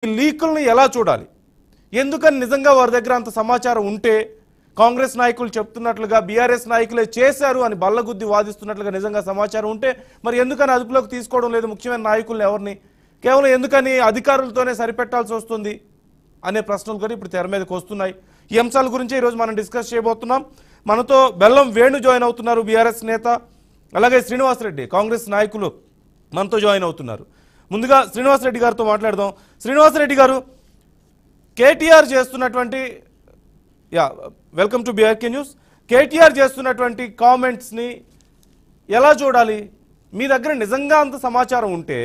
లీకుల్ని ఎలా చూడాలి? ఎందుకని నిజంగా వారి దగ్గర అంత సమాచారం ఉంటే కాంగ్రెస్ నాయకులు చెప్తున్నట్లుగా బీఆర్ఎస్ నాయకులే చేశారు అని బల్లగుద్ది వాదిస్తున్నట్లుగా నిజంగా సమాచారం ఉంటే మరి ఎందుకని అదుపులోకి తీసుకోవడం లేదు ముఖ్యమైన నాయకులను ఎవరిని? కేవలం ఎందుకని అధికారులతోనే సరిపెట్టాల్సి వస్తుంది అనే ప్రశ్నలు కూడా ఇప్పుడు తెర మీదకి వస్తున్నాయి. ఈ అంశాల గురించి ఈరోజు మనం డిస్కస్ చేయబోతున్నాం. మనతో బెల్లం వేణు జాయిన్ అవుతున్నారు, బీఆర్ఎస్ నేత. అలాగే శ్రీనివాసరెడ్డి కాంగ్రెస్ నాయకులు మనతో జాయిన్ అవుతున్నారు. ముందుగా శ్రీనివాసరెడ్డి గారితో మాట్లాడదాం. శ్రీనివాసరెడ్డి గారు, కేటీఆర్ చేస్తున్నటువంటి welcome to BRK news. KTR చేస్తున్నటువంటి కామెంట్స్ని ఎలా చూడాలి? మీ దగ్గర నిజంగా అంత సమాచారం ఉంటే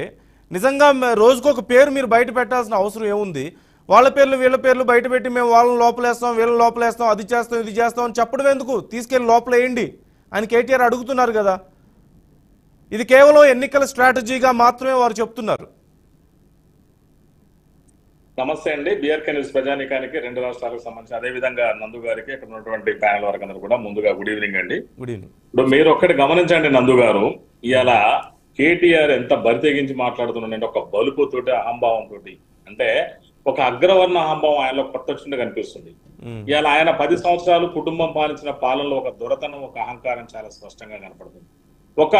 నిజంగా రోజుకొక పేరు మీరు బయట పెట్టాల్సిన అవసరం ఏముంది? వాళ్ళ పేర్లు వీళ్ళ పేర్లు బయట పెట్టి మేము వాళ్ళని లోపలేస్తాం వీళ్ళని లోపలేస్తాం అది చేస్తాం ఇది చేస్తాం అని చెప్పడం ఎందుకు? తీసుకెళ్ళి లోపలేయండి అని కేటీఆర్ అడుగుతున్నారు కదా. ఇది కేవలం ఎన్నికల స్ట్రాటజీగా మాత్రమే వారు చెప్తున్నారు. నమస్తే అండి. బీఆర్కే న్యూస్ ప్రజానీకానికి, రెండు రాష్ట్రాలకు సంబంధించి అదే విధంగా నందు గారికి, ఇక్కడ ఉన్నటువంటి ప్యానల్ వరకు అందరూ కూడా ముందుగా గుడ్ ఈవినింగ్ అండి. Good evening. ఇప్పుడు మీరు ఒక్కటి గమనించండి, నందు గారు ఇవాళ కేటీఆర్ ఎంత బరి తెగించి మాట్లాడుతున్నాడంటే ఒక బలుపుతోటి అహంభావంతో, అంటే ఒక అగ్రవర్ణ అహంభావం ఆయనలో కొట్టొచ్చుండే కనిపిస్తుంది. ఇవాళ ఆయన 10 సంవత్సరాలు కుటుంబం పాలించిన పాలనలో ఒక దొరతనం, ఒక అహంకారం చాలా స్పష్టంగా కనపడుతుంది. ఒక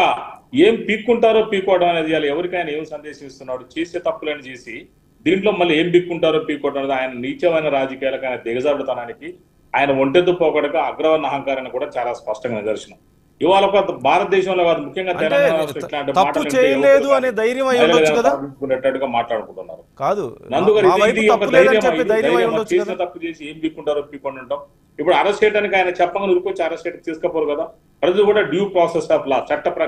ఏం పీక్కుంటారో పీకోవడం అనేది ఇవాళ ఎవరికైనా ఏం సందేశం ఇస్తున్నాడు? చేసే తప్పులను చేసి దీంట్లో మళ్ళీ ఏం పీక్కుంటారో పీకోవడం అనేది ఆయన నీచమైన రాజకీయాలకు, ఆయన దిగజారుడుతనానికి, ఆయన ఒంటెద్దు పోకడక అగ్రవర్ణ అహంకారాన్ని కూడా చాలా స్పష్టంగా నిదర్శనం. ఇవాళ ఒక భారతదేశంలో కాదు, ముఖ్యంగా తెలంగాణ తప్పు చేయలేదు అనే ధైర్యం అయి ఉండొచ్చు కదా, మాట్లాడుకుంటున్నారు. కాదు చేసిన తప్పు చేసి ఏం పీక్కుంటారో పీక్కొని ఉంటాం. ఇప్పుడు అరెస్ట్ చేయడానికి ఆయన చెప్పగా ఉరికొచ్చి అరెస్ట్ చేయడానికి తీసుకపోరు కదా. ప్రతి కూడా డ్యూ ప్రాసెస్ ఆఫ్ లా,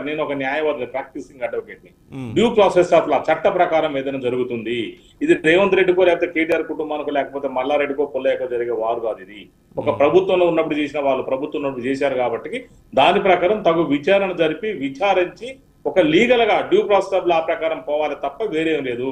నేను ఒక న్యాయవాది, ప్రాక్టీసింగ్ అడ్వకేట్ ని. డ్యూ ప్రాసెస్ ఆఫ్ లా, చట్ట ప్రకారం ఏదైనా జరుగుతుంది. ఇది రేవంత్ రెడ్డికో లేకపోతే కేటీఆర్ కుటుంబానికో లేకపోతే మల్లారెడ్డికో పుల్లయ్యకో జరిగే వారు కాదు. ఇది ఒక ప్రభుత్వంలో ఉన్నప్పుడు చేసిన వాళ్ళు ప్రభుత్వం ఉన్నప్పుడు చేశారు కాబట్టి దాని ప్రకారం తగు విచారణ జరిపి విచారించి ఒక లీగల్ గా డ్యూ ప్రాసెస్ ఆఫ్ లా ప్రకారం పోవాలి తప్ప వేరేం లేదు.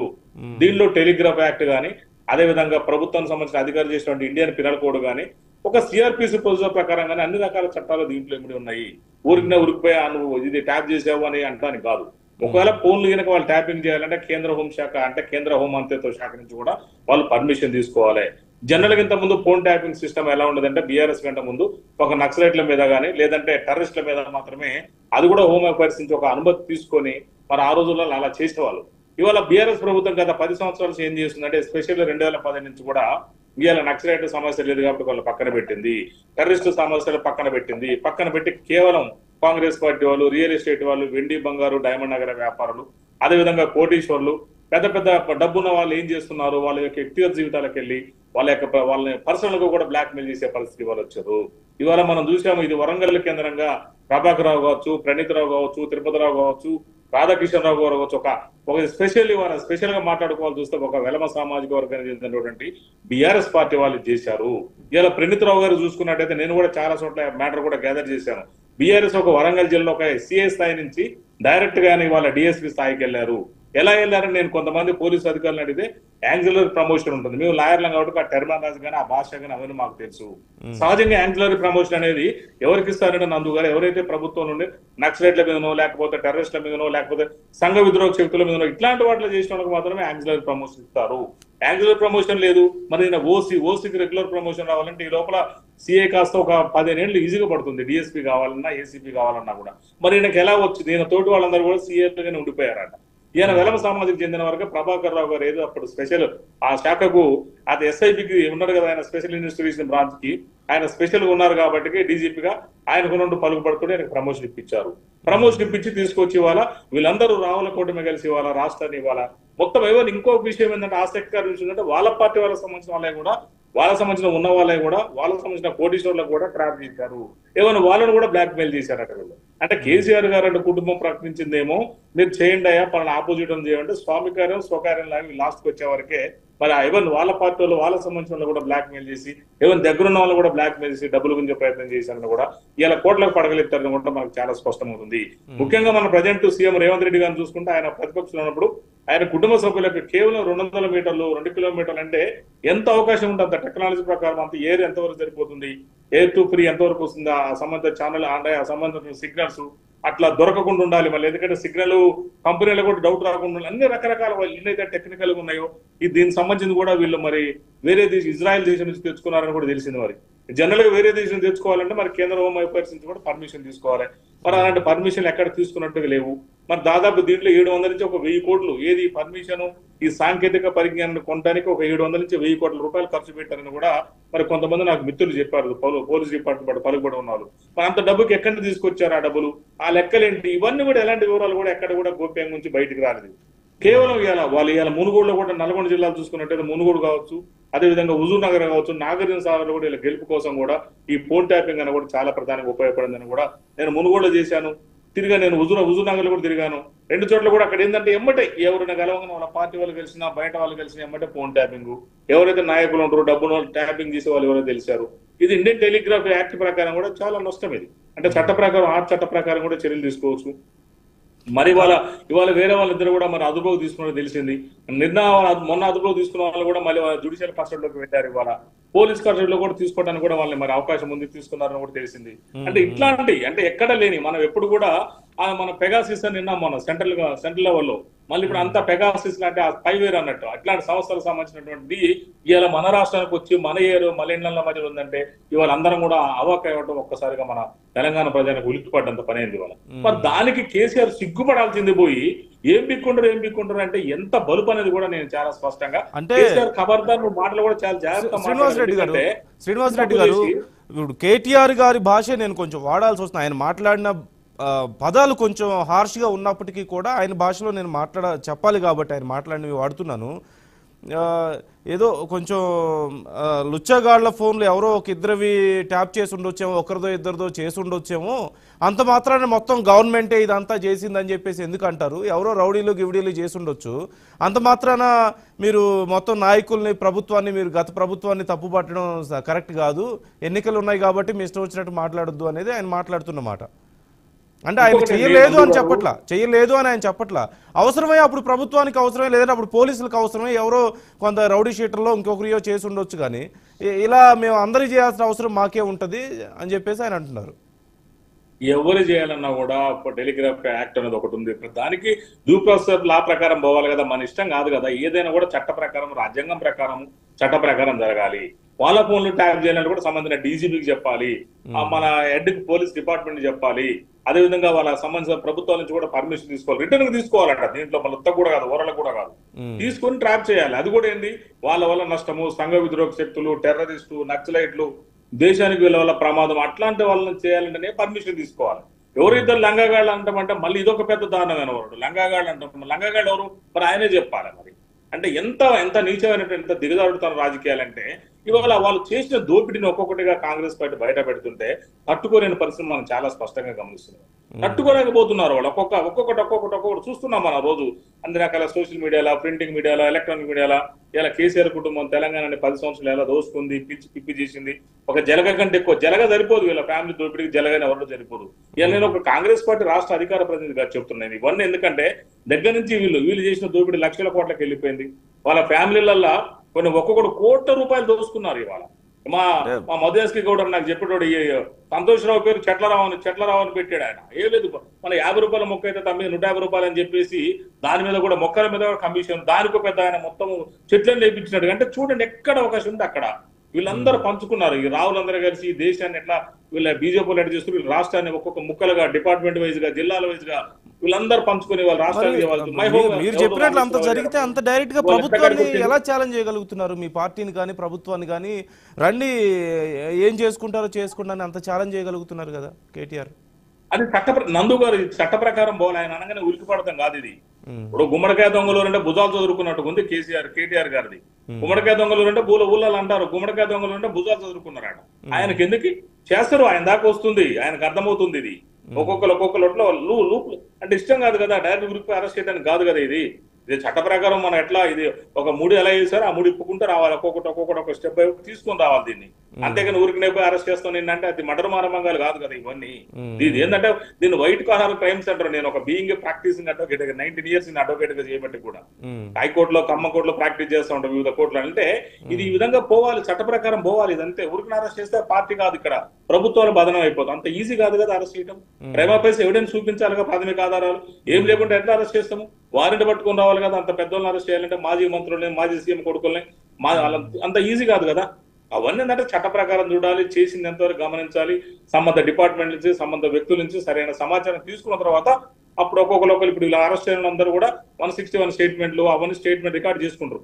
దీనిలో టెలిగ్రాఫ్ యాక్ట్ గానీ, అదే విధంగా ప్రభుత్వానికి సంబంధించిన అధికారులు చేసినటువంటి ఇండియన్ పినల్ కోడ్ గానీ, ఒక సిఆర్పిసి ప్రొసీజర్ ప్రకారంగానే అన్ని రకాల చట్టాలు దీంట్లో ఇమిడి ఉన్నాయి. ఉరికిపోయా నువ్వు ఇది ట్యాప్ చేసావు అని అంటానికి కాదు. ఒకవేళ ఫోన్లు కనుక వాళ్ళు ట్యాపింగ్ చేయాలంటే కేంద్ర హోంశాఖ, అంటే కేంద్ర హోంమంత్రిత్వ శాఖ నుంచి కూడా వాళ్ళు పర్మిషన్ తీసుకోవాలి. జనరల్ గా ఇంత ముందు ఫోన్ ట్యాపింగ్ సిస్టమ్ ఎలా ఉండదంటే, బీఆర్ఎస్ కంటే ముందు ఒక నక్సలైట్ల మీద కానీ లేదంటే టెర్రరిస్ట్ల మీద మాత్రమే అది కూడా హోమ్ అఫైర్స్ నుంచి ఒక అనుమతి తీసుకొని మరి ఆ రోజుల్లో అలా చేసేవాళ్ళు. ఇవాళ బీఆర్ఎస్ ప్రభుత్వం గత 10 సంవత్సరాలు ఏం చేస్తుందంటే, ఎస్పెషల్లీ 2010 నుంచి కూడా ఇవాళ నక్సలైట్ సమస్య లేదు కాబట్టి వాళ్ళు పక్కన పెట్టింది, టెర్రరిస్టు సమస్యలు పక్కన పెట్టి కేవలం కాంగ్రెస్ పార్టీ వాళ్ళు, రియల్ ఎస్టేట్ వాళ్ళు, వెండి బంగారు డైమండ్ నగర వ్యాపారులు, అదేవిధంగా కోటీశ్వర్లు, పెద్ద పెద్ద డబ్బున్న వాళ్ళు ఏం చేస్తున్నారు, వాళ్ళ యొక్క వ్యక్తిగత జీవితాలకు వెళ్ళి వాళ్ళని పర్సనల్ గా కూడా బ్లాక్ మెయిల్ చేసే పరిస్థితి వాళ్ళు వచ్చారు. ఇవాళ మనం చూసాము, ఇది వరంగల్ కేంద్రంగా ప్రభాకర్ రావు కావచ్చు, ప్రణీత్ రావు కావచ్చు, తిరుపతిరావు కావచ్చు, రాధాకిషన్ రావు గారు కావచ్చు, ఒక స్పెషల్ గా మాట్లాడుకోవాలి చూస్తే ఒక వెలమ సామాజిక వర్గానికి చెందినటువంటి బీఆర్ఎస్ పార్టీ వాళ్ళు చేశారు. ఇలా ప్రణీత్ రావు గారు చూసుకున్నట్టయితే నేను కూడా చాలా చోట్ల మ్యాటర్ కూడా గ్యాదర్ చేశాను. బీఆర్ఎస్ ఒక వరంగల్ జిల్లా ఒక సిఐ స్థాయి నుంచి డైరెక్ట్ గానీ వాళ్ళ డిఎస్పీ స్థాయికి వెళ్ళారు. ఎలా వెళ్ళారని నేను కొంతమంది పోలీసు అధికారులు అడిగితే యాంగులర్ ప్రమోషన్ ఉంటుంది. మేము లాయర్లం కాబట్టి ఆ టెర్మినాలజీ కానీ ఆ భాష కానీ అవన్నీ మాకు తెలుసు. సహజంగా యాంగులర్ ప్రమోషన్ అనేది ఎవరికి ఇస్తారంటే, నందు గారు ఎవరైతే ప్రభుత్వం నుండి నక్సలైట్ల మీదనో లేకపోతే టెర్రరిస్ట్ల మీదనో లేకపోతే సంఘ విద్రోహ శక్తుల మీదనో ఇట్లాంటి వాటిలో చేసిన వాళ్ళకి మాత్రమే యాంగులర్ ప్రమోషన్ ఇస్తారు. యాంగులర్ ప్రమోషన్ లేదు. మరి నేను ఓసీకి రెగ్యులర్ ప్రమోషన్ రావాలంటే ఈ లోపల సిఐ కాస్త ఒక 15 ఏళ్ళు ఈజీగా పడుతుంది. డిఎస్పీ కావాలన్నా ఏసీపీ కావాలన్నా కూడా. మరి ఈయనకి ఎలా వచ్చింది? ఈయన తోటి వాళ్ళందరూ కూడా సిఐలుగానే ఉండిపోయారట. ఈయన వెలమ సామాజిక చెందిన వరకు ప్రభాకర్ రావు గారు ఏదో అప్పుడు స్పెషల్ ఆ శాఖకు అది ఎస్ఐబికి ఉన్నాడు కదా, ఆయన స్పెషల్ ఇన్వెస్టిగేషన్ బ్రాంచ్ కి ఆయన స్పెషల్ గా ఉన్నారు కాబట్టి డీజీపీగా ఆయనకు నుండి పలుకుపడుతూ ఆయనకు ప్రమోషన్ ఇప్పించారు. ప్రమోషన్ ఇప్పించి తీసుకొచ్చి ఇవాళ వీళ్ళందరూ రావుల కూటమి కలిసి ఇవాళ రాష్ట్రాన్ని ఇవాళ మొత్తం ఏమైనా ఇంకొక విషయం ఏంటంటే ఆసక్తికర విషయం ఏంటంటే, వాళ్ళ పార్టీ వాళ్ళకి సంబంధించిన వాళ్ళే కూడా, వాళ్ళకి సంబంధించిన ఉన్న వాళ్ళే కూడా, వాళ్ళకి సంబంధించిన కోటీశ్వర్లకు కూడా ట్రాప్ చేశారు. ఏమైనా వాళ్ళని కూడా బ్లాక్ మెయిల్ చేశారట వీళ్ళు. అంటే కేసీఆర్ గారు అంటే కుటుంబం ప్రకటించిందేమో మీరు చేయండి అయ్యా పలానా ఆపోజిట్ అని చేయండి, స్వామి కార్యం స్వకార్యం లాగా లాస్ట్ కి వచ్చే వరకే మరి ఎవరిని వాళ్ళ పార్టీ వాళ్ళు వాళ్ళకి సంబంధించిన కూడా బ్లాక్ మెయిల్ చేసి, ఎవరిని దగ్గరున్న వాళ్ళు కూడా బ్లాక్ మెయిల్ చేసి డబ్బులు గుంజే ప్రయత్నం చేశారని కూడా ఇలా కోట్లకు పడగలెత్తారని కూడా మనకు చాలా స్పష్టమవుతుంది. ముఖ్యంగా మన ప్రజెంట్ సీఎం రేవంత్ రెడ్డి గారిని చూసుకుంటే, ఆయన ప్రతిపక్షంలో ఉన్నప్పుడు ఆయన కుటుంబ సభ్యులకు కేవలం 200 మీటర్లు 2 కిలోమీటర్లు అంటే ఎంత అవకాశం ఉంటుంది? అంత టెక్నాలజీ ప్రకారం అంత ఏర్ ఎంతవరకు సరిపోతుంది, ఎయిర్ టు ఫ్రీ ఎంతవరకు వస్తుంది, ఆ సంబంధిత ఛానల్ అంటే ఆ సంబంధించిన సిగ్నల్స్ అట్లా దొరకకుండా ఉండాలి మళ్ళీ, ఎందుకంటే సిగ్నల్ కంపెనీలో కూడా డౌట్ రాకుండా ఉండాలి. అన్ని రకరకాల ఎన్నైతే టెక్నికల్ గా ఉన్నాయో దీనికి సంబంధించి కూడా వీళ్ళు మరి వేరే దేశం ఇజ్రాయెల్ దేశం నుంచి తెచ్చుకున్నారని కూడా తెలిసింది. మరి జనరల్ గా వేరే దేశం తెచ్చుకోవాలంటే మరి కేంద్ర హోం అఫైర్స్ నుంచి కూడా పర్మిషన్ తీసుకోవాలి. మరి అలాంటి పర్మిషన్ ఎక్కడ తీసుకున్నట్టుగా లేవు. మరి దాదాపు దీంట్లో 700 నుంచి ఒక 1000 కోట్లు ఏది పర్మిషన్ ఈ సాంకేతిక పరిజ్ఞానాన్ని కొనడానికి ఒక 700 నుంచి 1000 కోట్ల రూపాయలు ఖర్చు పెట్టారని కూడా మరి కొంతమంది నాకు మిత్రులు చెప్పారు, పోలీస్ డిపార్ట్మెంట్ పలుకుబడి ఉన్నారు. మరి అంత డబ్బుకి ఎక్కడి నుంచి తీసుకొచ్చారు ఆ డబ్బులు, ఆ లెక్కలేంటి, ఇవన్నీ కూడా ఎలాంటి వివరాలు కూడా ఎక్కడ కూడా గోప్యంగా నుంచి బయటకు రాలేదు. కేవలం వాళ్ళు మునుగోడులో కూడా నల్గొండ జిల్లాలు చూసుకున్నట్టయితే మునుగోడు కావచ్చు, అదేవిధంగా హుజూర్ నగర్ కావచ్చు, నాగార్జున సాగర్ కూడా ఇలా గెలుపు కోసం కూడా ఈ ఫోన్ ట్యాపింగ్ అని కూడా చాలా ప్రధానంగా ఉపయోగపడిందని కూడా నేను మునుగోడులో చేశాను. నేను హుజూర్ నగర్ లో కూడా తిరిగాను. 2 చోట్ల కూడా అక్కడ ఏంటంటే ఎమ్మటే ఎవరైనా గెలవగానే వాళ్ళ పార్టీ వాళ్ళు కలిసినా బయట వాళ్ళు కలిసినా ఎమ్మటే ఫోన్ ట్యాపింగ్, ఎవరైతే నాయకులు ఉంటారో డబ్బును ట్యాపింగ్ చేసే వాళ్ళు ఎవరైతే తెలిసారు. ఇది ఇండియన్ టెలిగ్రాఫ్ యాక్ట్ ప్రకారం కూడా చాలా నష్టం. ఇది అంటే చట్ట ప్రకారం చట్ట ప్రకారం కూడా చర్యలు తీసుకోవచ్చు. మరి ఇవాళ వేరే వాళ్ళిద్దరు కూడా మరి అదుపులోకి తీసుకున్నట్టు తెలిసింది. మొన్న అదుపులోకి తీసుకున్న వాళ్ళు కూడా మళ్ళీ జ్యుడిషియల్ కస్టడీలోకి పెట్టారు. ఇవాళ పోలీస్ కస్టడీలో కూడా తీసుకోవడానికి కూడా వాళ్ళని మరి అవకాశం ఉంది, తీసుకున్నారని కూడా తెలిసింది. అంటే ఇట్లాంటి అంటే ఎక్కడ లేని మనం ఎప్పుడు కూడా మన పెగాసిస్ అని విన్నాం మన సెంట్రల్ లెవెల్లో. మళ్ళీ ఇప్పుడు అంతా పెగాసిస్ అంటే స్పైవేర్ అన్నట్టు అట్లాంటి సంస్థలకు సంబంధించినటువంటి ఇవాళ మన రాష్ట్రానికి వచ్చి మన ఏరు మన ఇండ్ల మధ్యలో ఉందంటే ఇవాళ అందరం కూడా అవాక్ అవ్వడం ఒక్కసారిగా మన తెలంగాణ ప్రజలకు ఉలిక్కిపడ్డంత పని అయింది ఇవాళ. మరి దానికి కేసీఆర్ సిగ్గుపడాల్సింది పోయి ఏం బిక్కుంటారు అంటే ఎంత బలుపు అనేది కూడా నేను చాలా స్పష్టంగా కేసీఆర్ ఖబర్దార్ మాటలు కూడా చాలా జాగ్రత్త. శ్రీనివాస్ రెడ్డి గారు ఇప్పుడు కేటీఆర్ గారి భాష నేను కొంచెం వాడాల్సి వస్తుంది. ఆయన మాట్లాడిన పదాలు కొంచెం హార్ష్గా ఉన్నప్పటికీ కూడా ఆయన భాషలో నేను చెప్పాలి కాబట్టి ఆయన మాట్లాడినవి వాడుతున్నాను. ఏదో కొంచెం లుచ్చగాళ్ల ఫోన్లు ఎవరో ఒక ఇద్దరివి ట్యాప్ చేసి ఉండొచ్చేమో, ఒకరిదో ఇద్దరిదో చేసి ఉండొచ్చేమో, అంత మాత్రాన్ని మొత్తం గవర్నమెంటే ఇదంతా చేసిందని చెప్పేసి ఎందుకు అంటారు? ఎవరో రౌడీలు గివిడీలు చేసి ఉండొచ్చు, అంత మాత్రాన మీరు మొత్తం నాయకుల్ని ప్రభుత్వాన్ని మీరు గత ప్రభుత్వాన్ని తప్పుపట్టడం కరెక్ట్ కాదు, ఎన్నికలు ఉన్నాయి కాబట్టి మీ ఇష్టం వచ్చినట్టు మాట్లాడొద్దు అనేది ఆయన మాట్లాడుతున్నమాట. అంటే ఆయన చేయలేదు అని ఆయన చెప్పట్లా. అవసరమే అప్పుడు ప్రభుత్వానికి అవసరమే, లేదంటే అప్పుడు పోలీసులకు అవసరమే, ఎవరో కొంత రౌడీ షీటర్లో ఇంకొకరియో చేసి ఉండొచ్చు, కానీ ఇలా మేము అందరూ చేయాల్సిన అవసరం మాకే ఉంటది అని చెప్పేసి ఆయన అంటున్నారు. ఎవరు చేయాలన్నా కూడా టెలిగ్రాఫ్ యాక్ట్ అనేది ఒకటి ఉంది. దానికి డ్యూ ప్రాసెస్ లా ప్రకారం పోవాలి కదా, మన ఇష్టం కాదు కదా. ఏదైనా కూడా చట్ట ప్రకారం, రాజ్యాంగం ప్రకారం, చట్ట ప్రకారం జరగాలి. వాళ్ళ ఫోన్లు ట్యాప్ చేయాలని కూడా సంబంధించిన డీజీపీకి చెప్పాలి, మన హెడ్ పోలీస్ డిపార్ట్మెంట్ చెప్పాలి. అదేవిధంగా వాళ్ళ సంబంధించిన ప్రభుత్వాల నుంచి కూడా పర్మిషన్ తీసుకోవాలి, రిటర్న్ తీసుకోవాలంట. దీంట్లో మళ్ళీ కూడా కాదు, ఓరలకు కూడా కాదు, తీసుకొని ట్రాప్ చేయాలి. అది కూడా ఏంది, వాళ్ళ వల్ల నష్టము, సంఘ విద్రోహ శక్తులు, టెర్రరిస్టు, నక్సలైట్లు, దేశానికి వీళ్ళ వల్ల ప్రమాదం, అట్లాంటి వాళ్ళని చేయాలంటేనే పర్మిషన్ తీసుకోవాలి. ఎవరిద్దరు లంగాగాళ్ళు అంటామంటే మళ్ళీ ఇదొక పెద్ద దారుణమైన వాడు. లంగాగాళ్ళు అంటాం, లంగాగాళ్ళు ఎవరు మరి ఆయనే చెప్పాలి. మరి అంటే ఎంత నీచమైనటువంటి దిగజారుడుతున్న రాజకీయాలంటే ఇవాళ వాళ్ళు చేసిన దోపిడీని ఒక్కొక్కటిగా కాంగ్రెస్ పార్టీ బయట పెడుతుంటే తట్టుకోలేని పరిస్థితి మనం చాలా స్పష్టంగా గమనిస్తున్నాం. తట్టుకోలేకపోతున్నారు వాళ్ళు. ఒక్కొక్కటి చూస్తున్నాం మనం రోజు అన్ని రకాల సోషల్ మీడియాలో, ప్రింటింగ్ మీడియాలో, ఎలక్ట్రానిక్ మీడియాలో. ఇలా కేసీఆర్ కుటుంబం తెలంగాణని 10 సంవత్సరాలు ఎలా దోసుకుంది, పిప్పి చేసింది. ఒక జలగ కంటే ఎక్కువ జలగ సరిపోదు వీళ్ళ ఫ్యామిలీ దోపిడీకి, జలగని ఎవరు సరిపోదు. ఇలా నేను ఒక కాంగ్రెస్ పార్టీ రాష్ట్ర అధికార ప్రతినిధిగా చెప్తున్నాను ఇవన్నీ. ఎందుకంటే దగ్గర నుంచి వీళ్ళు చేసిన దోపిడీ లక్షల కోట్లకి వెళ్ళిపోయింది. వాళ్ళ ఫ్యామిలీలల్లో కొన్ని ఒక్కొక్కటి కోట్ల రూపాయలు దోసుకున్నారు. ఇవాళ మా మధుయాస్కి గౌడ నాకు చెప్పేటోడు సంతోషరావు పేరు చెట్లరావు అని పెట్టాడు ఆయన. ఏం లేదు, మన 50 రూపాయల మొక్క అయితే తమ్మి 150 రూపాయలు అని చెప్పేసి దాని మీద కూడా మొక్కల మీద కమిషన్, దానికో పెద్ద ఆయన మొత్తం చెట్లను లేపించినట్టు. అంటే చూడండి ఎక్కడ అవకాశం ఉంది అక్కడ వీళ్ళందరూ పంచుకున్నారు. ఈ రావులందరూ కలిసి ఈ దేశాన్ని ఎట్లా వీళ్ళ బీజేపీలు ఎట్లా చేస్తారు, వీళ్ళ రాష్ట్రాన్ని ఒక్కొక్క ముక్కలుగా, డిపార్ట్మెంట్ వైజ్ గా, జిల్లాల వైజ్ గా వీళ్ళందరూ పంచుకుని వాళ్ళ రాష్ట్రానికి మీరు చెప్పినట్లు అంత జరిగితే అంత డైరెక్ట్ గా ప్రభుత్వాన్ని ఎలా ఛాలెంజ్ చేయగలుగుతున్నారు? మీ పార్టీని కానీ ప్రభుత్వాన్ని కానీ రండి ఏం చేసుకుంటారో చేసుకుంటారని అంత ఛాలెంజ్ చేయగలుగుతున్నారు కదా కేటీఆర్. అది నందు గారు చట్ట ప్రకారం పోవాలి. ఆయన అనగానే ఉరికి పడతాం కాదు ఇది. ఇప్పుడు గుమ్మడికాయ దొంగలు అంటే భుజాలు చదువుకున్నట్టు ఉంది కేటీఆర్ గారిది. గుమ్మడికాయ దొంగలు అంటే ఊళ్ళలు అంటారు, గుమ్మడికాయ దొంగలు అంటే భుజాలు చదువుకున్నారు. ఆయనకి ఎందుకు చేస్తారు? ఆయన దాకా వస్తుంది, ఆయనకు అర్థమవుతుంది. ఇది ఒక్కొక్కరు లూప్ అంటే ఇష్టం కాదు కదా, డైరెక్ట్ గ్రూప్ అరెస్ట్ చేయడానికి కాదు కదా. ఇది చట్ట ప్రకారం మనం ఎట్లా ఇది ఒక 3 ఎలా చేశారో ఆ 3 ఇప్పుకుంటూ రావాలి. ఒక్కొక్కటి ఒక స్టెప్ తీసుకొని రావాలి దీన్ని. అంతేగాని ఊరికి పోయి అరెస్ట్ చేస్తాను ఏంటంటే అది మర్డర్ మానభంగాలు కాదు కదా ఇవన్నీ. ఇది ఏంటంటే దీన్ని వైట్ కాలర్ క్రైమ్స్ అంటారు. నేను ఒక బీయింగ్ ప్రాక్టీసింగ్ అడ్వకేట్ 19 years నేను అడ్వకేట్ గా చేయబట్టి కూడా హైకోర్టులో ఖమ్మం కోర్టులో ప్రాక్టీస్ చేస్తూ ఉంటాం వివిధ కోర్టులు. అంటే ఇది ఈ విధంగా పోవాలి, చట్ట ప్రకారం పోవాలి. ఇదంతే ఊరికి అరెస్ట్ చేస్తే పార్టీ కాదు, ఇక్కడ ప్రభుత్వాలు బదనం అయిపోతుంది. అంత ఈజీ కాదు కదా అరెస్ట్ చేయడం. ప్రైమాపేస్ ఎవిడెన్స్ చూపించాలిగా, ప్రాథమిక ఆధారాలు. ఏం లేకుంటే ఎట్లా అరెస్ట్ చేస్తాము? వారెంట్ పట్టుకొని రావాలి కదా. అంత పెద్దోళ్ళని అరెస్ట్ చేయాలంటే మాజీ మంత్రులని, మాజీ సీఎం కొడుకుల్ని, అంత ఈజీ కాదు కదా. అవన్నీ ఏంటంటే చట్ట ప్రకారం చూడాలి, చేసింది ఎంతవరకు గమనించాలి, సంబంధ డిపార్ట్మెంట్ నుంచి సంబంధ వ్యక్తుల నుంచి సరైన సమాచారం తీసుకున్న తర్వాత అప్పుడు ఒక్కొక్కరు ఇప్పుడు ఇలా అరెస్ట్ అయిన అందరూ కూడా 161 స్టేట్మెంట్లు అవన్నీ స్టేట్మెంట్ రికార్డ్ చేసుకుంటారు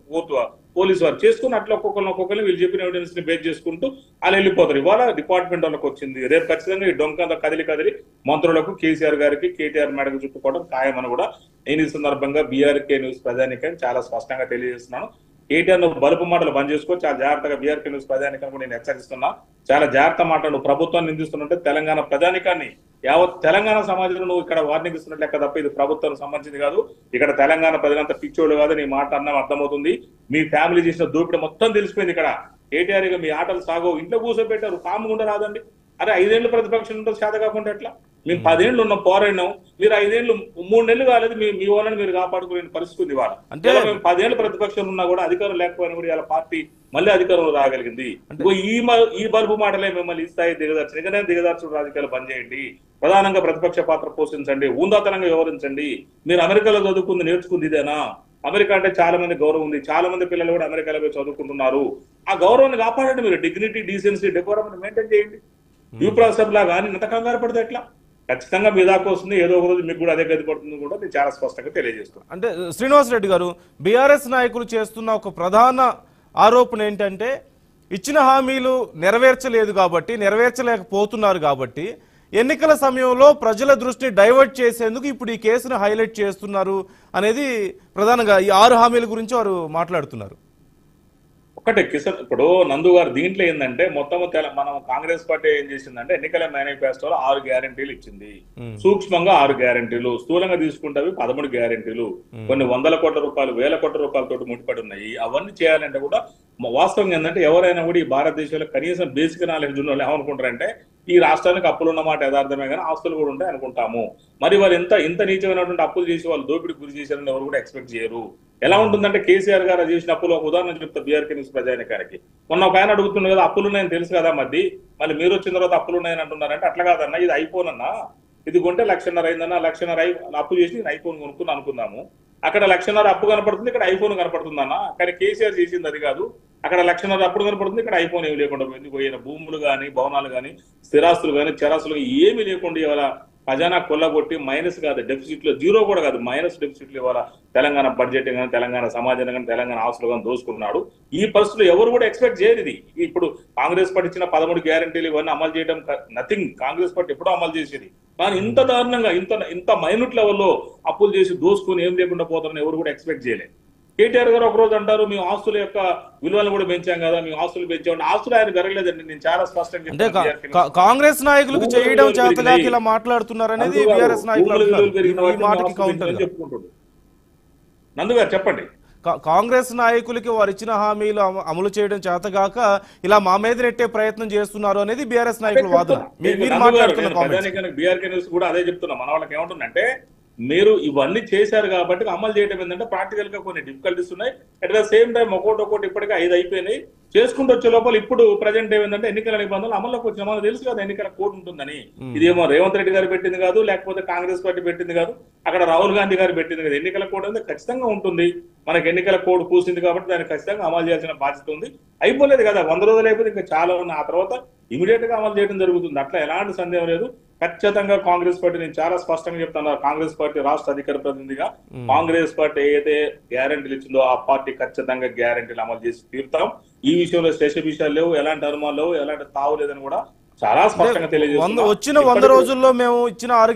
పోలీసు వారు చేసుకుని అట్లా ఒక్కొక్కరిని వీళ్ళు చెప్పిన ఎవిడెన్స్ ని బేస్ చేసుకుంటూ వాళ్ళు వెళ్ళిపోతారు. ఇవాళ డిపార్ట్మెంట్ వాళ్ళకి వచ్చింది, రేపు ఖచ్చితంగా ఈ డొంక కదిలి మంత్రులకు కేసీఆర్ గారికి కేటీఆర్ మేడకు చుట్టుకోవడం ఖాయమని కూడా నేను ఈ సందర్భంగా బీఆర్కే న్యూస్ ప్రజానికని చాలా స్పష్టంగా తెలియజేస్తున్నాను. కేటీఆర్ నువ్వు బలుపు మాటలు బంద్ చేసుకో, చాలా జాగ్రత్తగా బీఆర్కే న్యూస్ ప్రజానికాన్ని కూడా నేను హెచ్చరిస్తున్నా. చాలా జాగ్రత్త మాటలు ప్రభుత్వాన్ని నిందిస్తున్నట్టే తెలంగాణ ప్రజానికాన్ని, యావత్ తెలంగాణ సమాజంలో నువ్వు ఇక్కడ వార్నింగ్ ఇస్తున్నట్లు లెక్క తప్ప ఇది ప్రభుత్వానికి సంబంధించింది కాదు. ఇక్కడ తెలంగాణ ప్రజలంతా పిచ్చోళ్ళు కాదు. నీ మాట అన్నం అర్థమవుతుంది. మీ ఫ్యామిలీ చేసిన దోపిడీ మొత్తం తెలిసిపోయింది. ఇక్కడ కేటీఆర్ మీ ఆటలు సాగో, ఇంట్లో కూర్చోబెట్టారు, కాముకుండా రాదండి. అరే 5 ఏళ్ళు ప్రతిపక్షం ఉంటుంది, చేత కాకుండా ఎట్లా? మేము 10 ఏళ్ళు ఉన్నాం, పోరాడినాం. మీరు 5 ఏళ్ళు 3 నెలలు కాలేదు మీ వాళ్ళని మీరు కాపాడుకునే పరిస్థితి ఉంది. వాళ్ళు అంటే మేము 10 ఏళ్ళు ప్రతిపక్షం ఉన్నా కూడా అధికారం లేకపోయినా కూడా ఇలా పార్టీ మళ్ళీ అధికారంలో రాగలిగింది. ఈ బల్బు మాటలే మిమ్మల్ని ఈ స్థాయి దిగదార్చు, నిజంగానే దిగదార్చుడు రాజకీయాలు బంద్ చేయండి. ప్రధానంగా ప్రతిపక్ష పాత్ర పోషించండి, ఊందాతనంగా వ్యవహరించండి. మీరు అమెరికాలో చదువుకుంది నేర్చుకుంది ఇదేనా? అమెరికా అంటే చాలా మంది గౌరవం ఉంది, చాలా మంది పిల్లలు కూడా అమెరికాలో పోయి చదువుకుంటున్నారు. ఆ గౌరవాన్ని కాపాడండి. మీరు డిగ్నిటీ, డీసెన్సీ, డెకోరం మెయింటైన్ చేయండి. న్యూ ప్రాసెస్ లాగా కానీ ఇంత కంగారు పడితే ఎట్లా? ఖచ్చితంగా మీ దాకా వస్తుంది, ఏదో ఒక రోజు మీకు కూడా అదే గది పడుతుంది కూడా నేను చాలా స్పష్టంగా తెలియజేస్తున్నాను. అంటే శ్రీనివాస్ రెడ్డి గారు, బీఆర్ఎస్ నాయకులు చేస్తున్న ఒక ప్రధాన ఆరోపణ ఏంటంటే ఇచ్చిన హామీలు నెరవేర్చలేకపోతున్నారు కాబట్టి ఎన్నికల సమయంలో ప్రజల దృష్టిని డైవర్ట్ చేసేందుకు ఇప్పుడు ఈ కేసును హైలైట్ చేస్తున్నారు అనేది ప్రధానంగా ఈ 6 హామీల గురించి వారు మాట్లాడుతున్నారు. ఒకటే కిషన్, ఇప్పుడు నందు గారు దీంట్లో ఏంటంటే మొత్తం మనం కాంగ్రెస్ పార్టీ ఏం చేసిందంటే ఎన్నికల మేనిఫెస్టోలో 6 గ్యారెంటీలు ఇచ్చింది. సూక్ష్మంగా 6 గ్యారెంటీలు, స్థూలంగా తీసుకుంటే 13 గ్యారెంటీలు, కొన్ని 100 కోట్ల రూపాయలు 1000 కోట్ల రూపాయలతో ముడిపడి ఉన్నాయి. అవన్నీ చేయాలంటే కూడా వాస్తవంగా ఏంటంటే ఎవరైనా కూడా ఈ భారతదేశంలో కనీసం బేసిక్ నాలెడ్జ్ ఉన్న వాళ్ళు ఏమనుకుంటారంటే ఈ రాష్ట్రానికి అప్పులు ఉన్నమాట యథార్థమే కానీ ఆస్తులు కూడా ఉంటాయి అనుకుంటాము. మరి వాళ్ళు ఇంత నీచమైనటువంటి అప్పులు చేసి వాళ్ళు దోపిడీ గురి చేశారని ఎవరు కూడా ఎక్స్పెక్ట్ చేయరు. ఎలా ఉంటుందంటే కేసీఆర్ గారు చేసిన అప్పులు, ఒక ఉదాహరణ చెప్తా బీఆర్కే న్యూస్ ప్రజానికానికి. మొన్న ఒక ఆయన అడుగుతుంది కదా అప్పులు ఉన్నాయని తెలుసు కదా, మళ్ళీ మీరు వచ్చిన తర్వాత అప్పులు ఉన్నాయని అంటున్నారంటే అట్లా కాదన్నా, ఇది ఐఫోన్ అన్నా, ఇది కొంటే 1,50,000 అయిందన్నా, 1,50,000 అప్పు చేసి నేను ఐఫోన్ కొనుక్కుని అనుకుందాము. అక్కడ 1,50,000 అప్పు కనపడుతుంది, ఇక్కడ ఐఫోన్ కనపడుతుందన్నా. కానీ కేసీఆర్ చేసింది అది కాదు. అక్కడ 1,50,000 అప్పుడు కనపడుతుంది, ఇక్కడ ఐఫోన్ ఏమి లేకుండా పోయింది. పోయిన భూములు కానీ, భవనాలు కానీ, స్థిరాస్తులు కానీ, చరాస్తులు ఏమి లేకుండా ఇవాళ ఖజానా కొల్లగొట్టి మైనస్ కాదు, డెఫిసిట్ లో 0 కూడా కాదు, మైనస్ డెఫిసిట్ లో ఇవాళ తెలంగాణ బడ్జెట్ కానీ, తెలంగాణ సమాజం కానీ, తెలంగాణ ఆస్తులు కానీ దోసుకున్నాడు. ఈ పరిస్థితులు ఎవరు కూడా ఎక్స్పెక్ట్ చేయరు. ఇది ఇప్పుడు కాంగ్రెస్ పార్టీ ఇచ్చిన 13 గ్యారెంటీలు ఇవన్నీ అమలు చేయడం నథింగ్. కాంగ్రెస్ పార్టీ ఎప్పుడో అమలు చేసేది. కానీ ఇంత దారుణంగా ఇంత మైన్యూట్ లెవెల్లో అప్పులు చేసి దోసుకుని ఏం లేకుండా పోతారని ఎవరు కూడా ఎక్స్పెక్ట్ చేయలేదు. కేటీఆర్ గారు ఒక రోజు అంటారు మేము ఆస్తుల యొక్క విలువలను కూడా పెంచాం కదా, మేము ఆస్తులు పెంచామంటే ఆస్తులు ఆయన జరగలేదండి. నేను చాలా స్పష్టంగా కాంగ్రెస్ నాయకులకు చేయడం చేతగా ఇలా మాట్లాడుతున్నారు అనేది బీఆర్ఎస్ నాయకులు చెప్పుకుంటాడు. నందు గారు చెప్పండి. కాంగ్రెస్ నాయకులకి వారు ఇచ్చిన హామీలు అమలు చేయడం చేతగాక ఇలా మా మీద నెట్టే ప్రయత్నం చేస్తున్నారు అనేది బీఆర్ఎస్ నాయకుల వాదన. మీరు మాట్లాడుతున్న బీఆర్కే న్యూస్ కూడా అదే చెప్తున్నా. మన వాళ్ళకి ఏమంటుందంటే మీరు ఇవన్నీ చేశారు కాబట్టి అమలు చేయడం ఏంటంటే ప్రాక్టికల్ గా కొన్ని డిఫికల్టీస్ ఉన్నాయి. అట్ ద సేమ్ టైం ఒక్కొక్కటి ఇప్పటికే 5 అయిపోయినాయి. చేసుకుంటూ వచ్చే లోపల ఇప్పుడు ప్రజెంట్ ఏమైందంటే ఎన్నికల నిబంధనలు అమల్లోకి వచ్చిన మనకు తెలుసు కదా ఎన్నికల కోడ్ ఉంటుందని. ఇదేమో రేవంత్ రెడ్డి గారు పెట్టింది కాదు, లేకపోతే కాంగ్రెస్ పార్టీ పెట్టింది కాదు, అక్కడ రాహుల్ గాంధీ గారు పెట్టింది కదా. ఎన్నికల కోడ్ అనేది ఖచ్చితంగా ఉంటుంది. మనకి ఎన్నికల కోడ్ కూసింది కాబట్టి దాన్ని ఖచ్చితంగా అమలు చేయాల్సిన బాధ్యత ఉంది. అయిపోలేదు కదా, 100 రోజులు అయిపోతే ఇంకా చాలా ఉన్నాయి. ఆ తర్వాత ఇమీడియట్ గా అమలు చేయడం జరుగుతుంది. అట్లా ఎలాంటి సందేహం లేదు. ఖచ్చితంగా కాంగ్రెస్ పార్టీ నేను చాలా స్పష్టంగా చెప్తాను. కాంగ్రెస్ పార్టీ రాష్ట్ర అధికార ప్రతినిధిగా కాంగ్రెస్ పార్టీ ఏదైతే గ్యారెంటీలు ఇచ్చిందో ఆ పార్టీ ఖచ్చితంగా గ్యారెంటీలు అమలు చేసి తీరుతాం. ఈ విషయంలో శేష విషయాలు లేవు, ఎలాంటి అనుమానాలు లేవు, ఎలాంటి తావు లేదని కూడా చాలా స్పష్టంగా తెలియజేస్తున్నాం. వచ్చిన 100 రోజుల్లో మేము ఇచ్చిన 6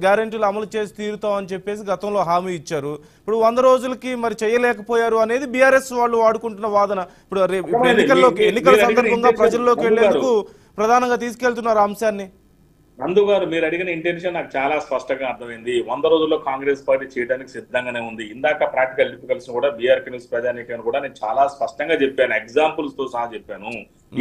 గ్యారెంటీలు అమలు చేసి తీరుతాం అని చెప్పేసి గతంలో హామీ ఇచ్చారు. ఇప్పుడు 100 రోజులకి మరి చేయలేకపోయారు అనేది బీఆర్ఎస్ వాళ్ళు వాడుకుంటున్న వాదన. ఇప్పుడు ఎన్నికల సందర్భంగా ప్రజల్లోకి వెళ్లేందుకు ప్రధానంగా తీసుకెళ్తున్నారు అంశాన్ని. నందు గారు మీరు అడిగిన ఇంటెన్షన్ నాకు చాలా స్పష్టంగా అర్థమైంది. 100 రోజుల్లో కాంగ్రెస్ పార్టీ చేయడానికి సిద్ధంగానే ఉంది. ఇందాక ప్రాక్టికల్ డిఫికల్స్ కూడా బీఆర్కే న్యూస్ ప్రజానీకాన్ని కూడా నేను చాలా స్పష్టంగా చెప్పాను, ఎగ్జాంపుల్స్ తో సహా చెప్పాను.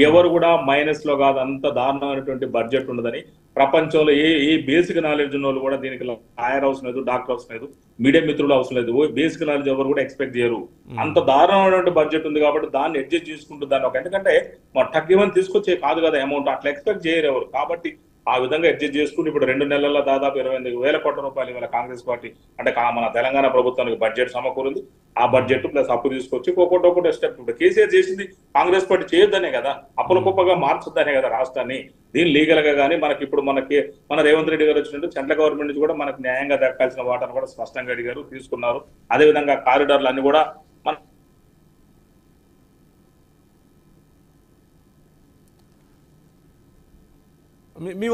ఎవరు కూడా మైనస్ లో కాదు, అంత దారుణమైనటువంటి బడ్జెట్ ఉండదని ప్రపంచంలో ఏ బేసిక్ నాలెడ్జ్ ఉన్న వాళ్ళు కూడా దీనికి లాయర్ అవసరం లేదు, డాక్టర్ అవసరం లేదు, మీడియా మిత్రులు అవసరం లేదు, బేసిక్ నాలెడ్జ్ ఎవరు కూడా ఎక్స్పెక్ట్ చేయరు. అంత దారుణమైనటువంటి బడ్జెట్ ఉంది కాబట్టి దాన్ని అడ్జస్ట్ చేసుకుంటూ దాన్ని ఎందుకంటే మన టక్కిమని తీసుకొచ్చే కాదు కదా అమౌంట్, అట్లా ఎక్స్పెక్ట్ చేయరు ఎవరు. కాబట్టి ఆ విధంగా అడ్జస్ట్ చేసుకుని ఇప్పుడు 2 నెలల్లో దాదాపు 28,000 కోట్ల రూపాయలు ఇవాళ కాంగ్రెస్ పార్టీ అంటే మన తెలంగాణ ప్రభుత్వానికి బడ్జెట్ సమకూరింది. ఆ బడ్జెట్ ప్లస్ అప్పు తీసుకొచ్చి ఒక్కొక్కటి స్టెప్ ఇప్పుడు కేసీఆర్ చేసింది కాంగ్రెస్ పార్టీ చేయొద్దనే కదా, అప్పుల కుప్పగా మార్చొద్దనే కదా రాష్ట్రాన్ని. దీని లీగల్ గా కానీ మన రేవంత్ రెడ్డి గారు వచ్చినట్టు సెంట్రల్ గవర్నమెంట్ నుంచి కూడా మనకు న్యాయంగా దక్కాల్సిన వాటాను కూడా స్పష్టంగా అడిగారు, తీసుకున్నారు. అదేవిధంగా కారిడార్లు అన్ని కూడా మన మీ